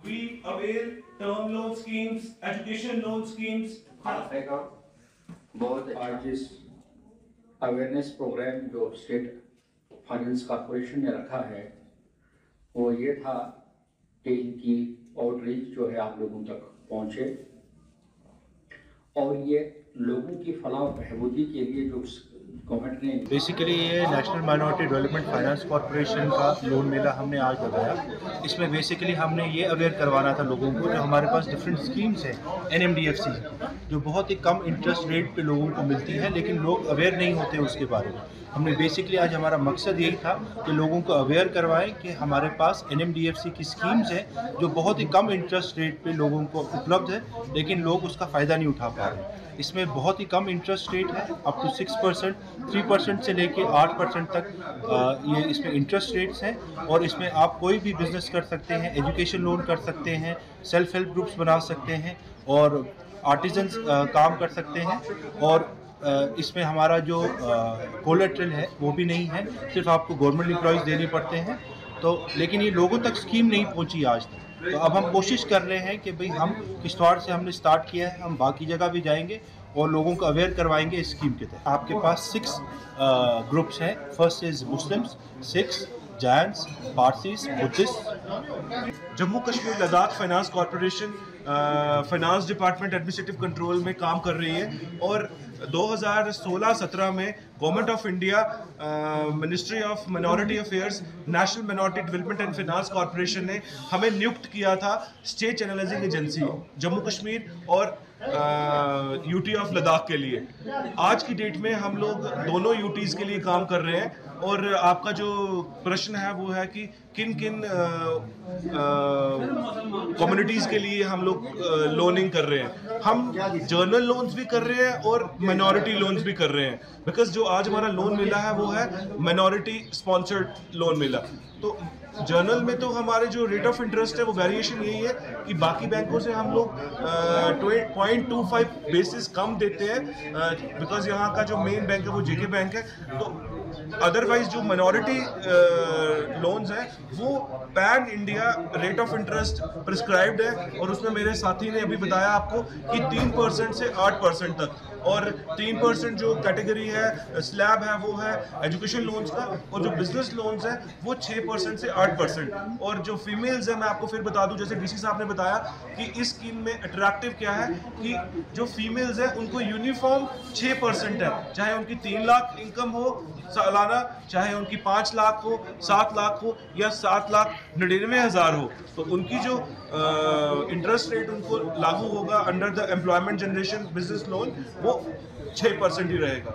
we avail term loan schemes, education loan schemes. बहुत आज इस अवेयरनेस प्रोग्राम जो स्टेट फाइनेंस कॉर्पोरेशन ने रखा है वो ये था कि इनकी आउटरीच जो है आप लोगों तक पहुंचे और ये लोगों की फलाह और बहबूदी के लिए जो गवर्नमेंट ने बेसिकली ये national minority development finance corporation का लोन मेला हमने आज लगाया। इसमें बेसिकली हमने ये अवेयर करवाना था लोगों को जो हमारे पास डिफरेंट स्कीम्स हैं NMDFC जो बहुत ही कम इंटरेस्ट रेट पे लोगों को मिलती है, लेकिन लोग अवेयर नहीं होते उसके बारे में। हमने बेसिकली आज हमारा मकसद यही था कि लोगों को अवेयर करवाएं कि हमारे पास NMDFC की स्कीम्स हैं जो बहुत ही कम इंटरेस्ट रेट पे लोगों को उपलब्ध है, लेकिन लोग उसका फ़ायदा नहीं उठा पा रहे। इसमें बहुत ही कम इंटरेस्ट रेट है, अप टू 6%, 3% से लेके 8% तक ये इसमें इंटरेस्ट रेट्स हैं। और इसमें आप कोई भी बिज़नेस कर सकते हैं, एजुकेशन लोन कर सकते हैं, सेल्फ हेल्प ग्रुप्स बना सकते हैं और आर्टिजन्स काम कर सकते हैं। और इसमें हमारा जो कोलेट्रल है वो भी नहीं है, सिर्फ आपको गवर्नमेंट एम्प्लॉयज़ देने पड़ते हैं। तो लेकिन ये लोगों तक स्कीम नहीं पहुंची आज तक। तो अब हम कोशिश कर रहे हैं कि भाई हम किश्तवाड़ से हमने स्टार्ट किया है, हम बाकी जगह भी जाएंगे और लोगों को अवेयर करवाएंगे इस स्कीम के तहत। आपके पास 6 ग्रुप्स हैं। First is Muslims, Sikhs, Jains, पारसीस, Buddhist. Jammu Kashmir Ladakh finance corporation finance department administrative control में काम कर रही है और 2016-17 में government of India, ministry of minority affairs, national minority development and finance corporation ने हमें नियुक्त किया था state channelising agency Jammu Kashmir और यूटी ऑफ लद्दाख के लिए। आज की डेट में हम लोग दोनों यूटीज़ के लिए काम कर रहे हैं। और आपका जो प्रश्न है वो है कि किन किन कम्युनिटीज़ के लिए हम लोग लोनिंग कर रहे हैं। हम जर्नल लोन्स भी कर रहे हैं और माइनॉरिटी लोन्स भी कर रहे हैं, बिकॉज जो आज हमारा लोन मिला है वो है माइनॉरिटी स्पॉन्सर्ड लोन मिला। तो जर्नल में तो हमारे जो रेट ऑफ इंटरेस्ट है वो वेरिएशन यही है कि बाकी बैंकों से हम लोग 0.25 बेसिस कम देते हैं, बिकॉज यहाँ का जो मेन बैंक है वो JK बैंक है। तो अदरवाइज जो माइनॉरिटी लोन्स हैं वो pan India rate of interest prescribed है और उसमें मेरे साथी ने अभी बताया आपको कि 3% से 8% तक, और 3% जो कैटेगरी है स्लैब है वो है एजुकेशन लोन्स का, और जो बिजनेस लोन्स हैं वो 6% से 8%। और जो फीमेल्स हैं मैं आपको फिर बता दूं, जैसे DC साहब ने बताया कि इस स्कीम में अट्रैक्टिव क्या है कि जो फीमेल्स हैं उनको यूनिफॉर्म 6% है, चाहे उनकी 3 लाख इनकम हो सालाना, चाहे उनकी 5 लाख हो, 7 लाख हो या 7,99,000 हो। तो उनकी जो इंटरेस्ट रेट उनको लागू होगा under the employment generation business loan वो 6% ही रहेगा।